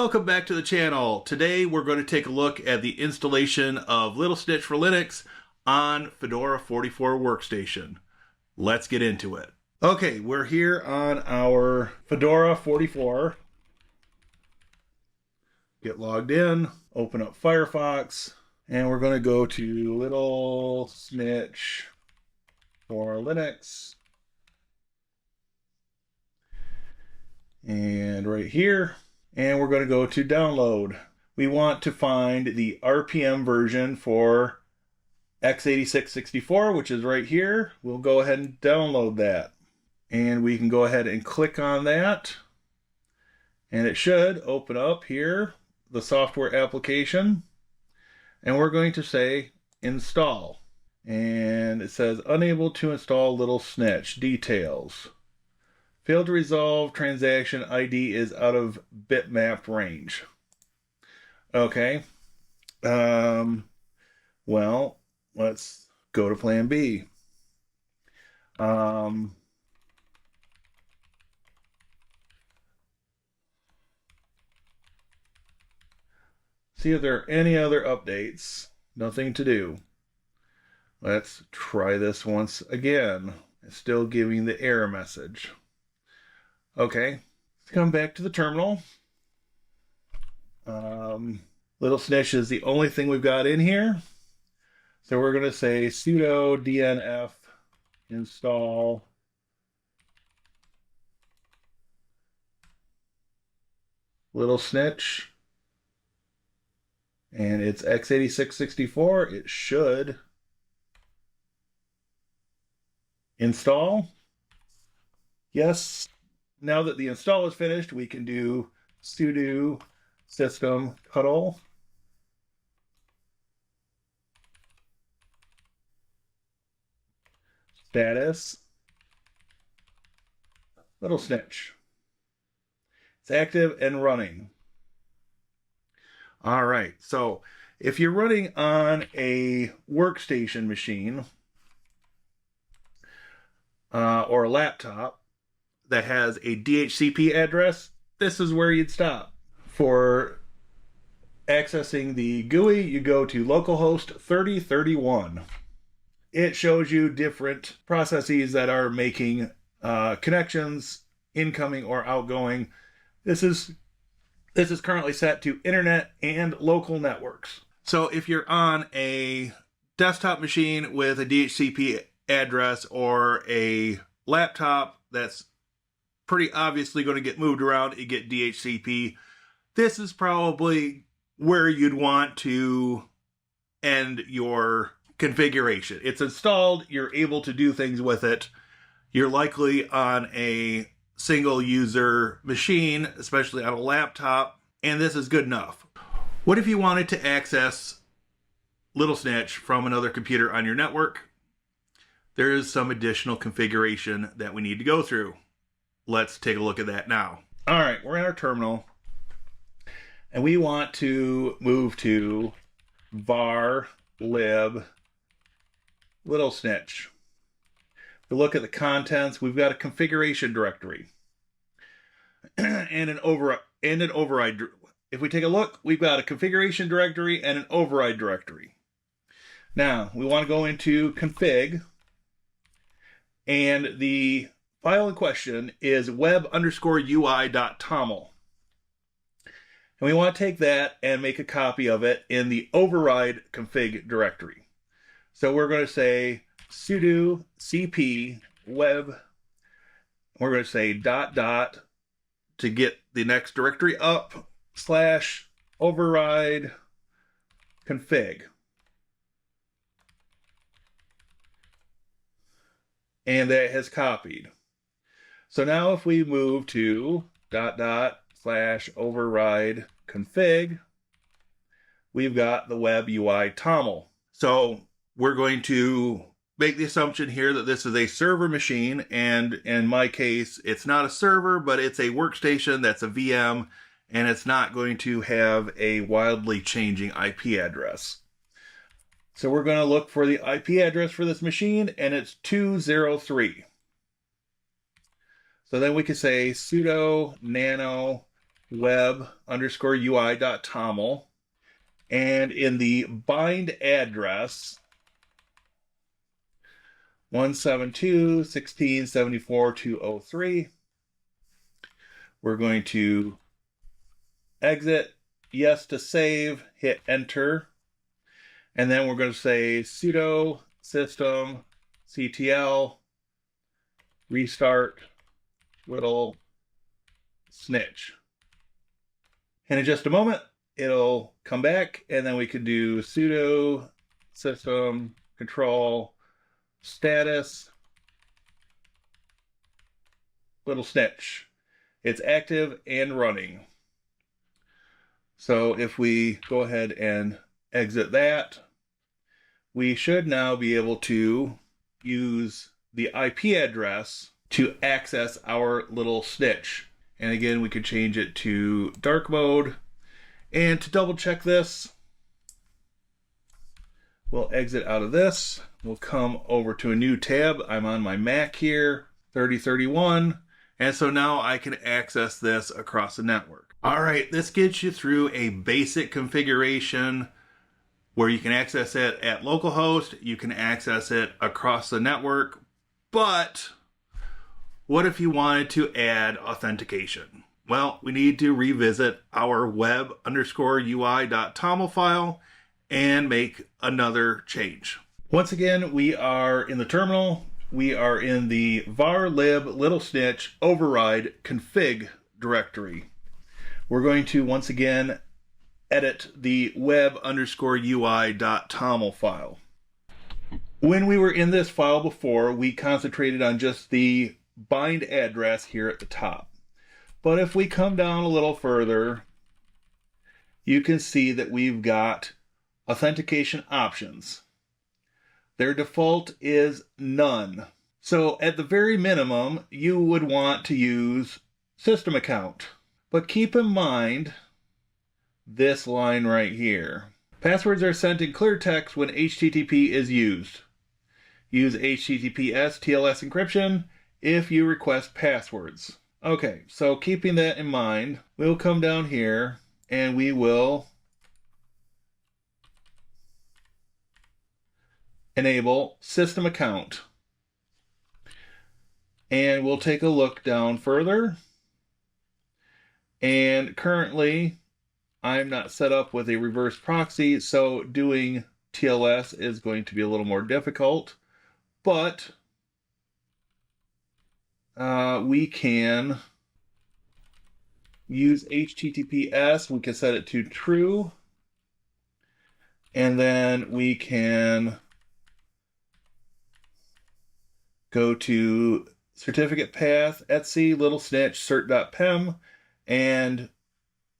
Welcome back to the channel. Today we're going to take a look at the installation of Little Snitch for Linux on Fedora 44 Workstation. Let's get into it. Okay, we're here on our Fedora 44. Get logged in, open up Firefox, and we're going to go to Little Snitch for Linux. And right here. And we're going to go to download. We want to find the RPM version for x86-64, which is right here. We'll go ahead and download that. And we can go ahead and click on that. And it should open up here, the software application. And we're going to say install. And it says unable to install Little Snitch. Details. Failed to resolve, transaction ID is out of bitmap range. Okay. Well, let's go to plan B. See if there are any other updates. Nothing to do. Let's try this once again. It's still giving the error message. Okay, let's come back to the terminal. Little Snitch is the only thing we've got in here. So we're going to say sudo dnf install Little Snitch. And it's x86-64. It should install. Yes. Now that the install is finished, we can do sudo systemctl status Little Snitch. It's active and running. All right, so if you're running on a workstation machine or a laptop that has a DHCP address, this is where you'd stop. For accessing the GUI, you go to localhost 3031. It shows you different processes that are making connections, incoming or outgoing. This is currently set to internet and local networks. So if you're on a desktop machine with a DHCP address or a laptop that's pretty obviously going to get moved around, you get DHCP. This is probably where you'd want to end your configuration. It's installed, you're able to do things with it. You're likely on a single user machine, especially on a laptop, and this is good enough. What if you wanted to access Little Snitch from another computer on your network? There is some additional configuration that we need to go through. Let's take a look at that now. All right, we're in our terminal, and we want to move to var lib Little Snitch. If we look at the contents, we've got a configuration directory and an override. If we take a look, we've got a configuration directory and an override directory. Now, we want to go into config, and the file in question is web_ui.toml. And we want to take that and make a copy of it in the override config directory. So we're going to say sudo cp web. We're going to say ... to get the next directory up / override config. And that has copied. So now if we move to ... /override config, we've got the web UI toml. So we're going to make the assumption here that this is a server machine, and in my case, it's not a server, but it's a workstation that's a VM, and it's not going to have a wildly changing IP address. So we're going to look for the IP address for this machine, and it's 203. So then we can say sudo nano web_ui.toml, and in the bind address 172.16.74.203, we're going to exit, yes to save, hit enter, and then we're going to say sudo system ctl restart little snitch. And in just a moment, it'll come back, and then we could do sudo system control status little snitch. It's active and running. So if we go ahead and exit that, we should now be able to use the IP address to access our little snitch. And again, we could change it to dark mode. And to double check this, we'll exit out of this. We'll come over to a new tab. I'm on my Mac here, 3031. And so now I can access this across the network. All right, this gets you through a basic configuration where you can access it at localhost, you can access it across the network, but what if you wanted to add authentication? Well, we need to revisit our web_ui.toml file and make another change. Once again, we are in the terminal. We are in the var_lib little snitch override config directory. We're going to once again edit the web_ui.toml file. When we were in this file before, we concentrated on just the bind address here at the top. But if we come down a little further, you can see that we've got authentication options. Their default is none. So at the very minimum, you would want to use system account. But keep in mind this line right here. Passwords are sent in clear text when HTTP is used. Use HTTPS TLS encryption if you request passwords. Okay, so keeping that in mind, we'll come down here and we will enable system account. And we'll take a look down further. And currently, I'm not set up with a reverse proxy, so doing TLS is going to be a little more difficult. But we can use HTTPS. We can set it to true. And then we can go to certificate path, etc, little snitch, cert.pem, and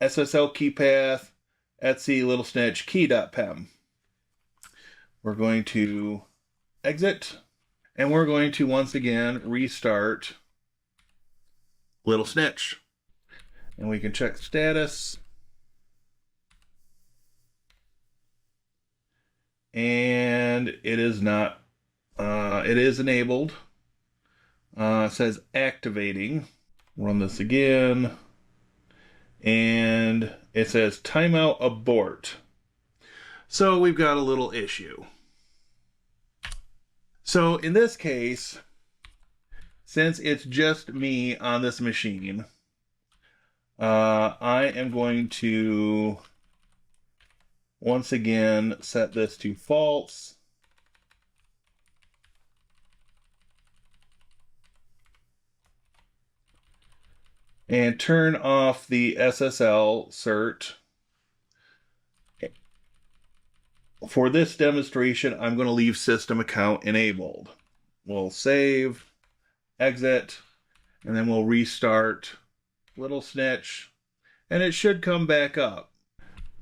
SSL key path, etc, little snitch, key.pem. We're going to exit, and we're going to once again restart little snitch. And we can check status. And it is not, it is enabled. It says activating. Run this again. And it says timeout abort. So we've got a little issue. So in this case, since it's just me on this machine, I am going to once again set this to false. And turn off the SSL cert. For this demonstration, I'm going to leave system account enabled. We'll save, exit, and then we'll restart little snitch, and it should come back up.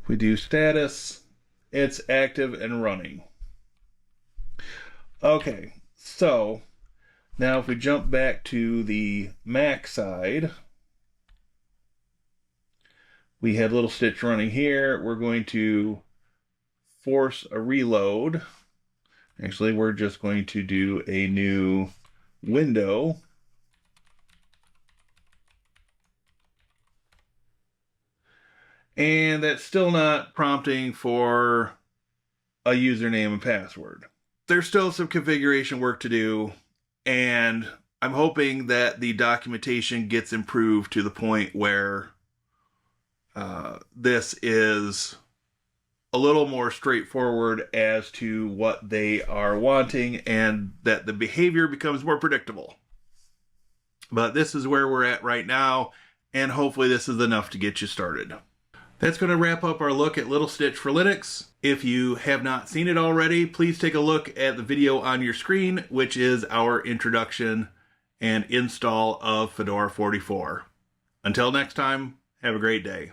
If we do status, it's active and running. Okay, so now if we jump back to the Mac side, we had little snitch running here. We're going to force a reload. Actually, we're just going to do a new window. and that's still not prompting for a username and password. There's still some configuration work to do, and I'm hoping that the documentation gets improved to the point where this is a little more straightforward as to what they are wanting, and that the behavior becomes more predictable. But this is where we're at right now, and hopefully this is enough to get you started. That's going to wrap up our look at Little Snitch for Linux. If you have not seen it already, please take a look at the video on your screen, which is our introduction and install of Fedora 44. Until next time, have a great day.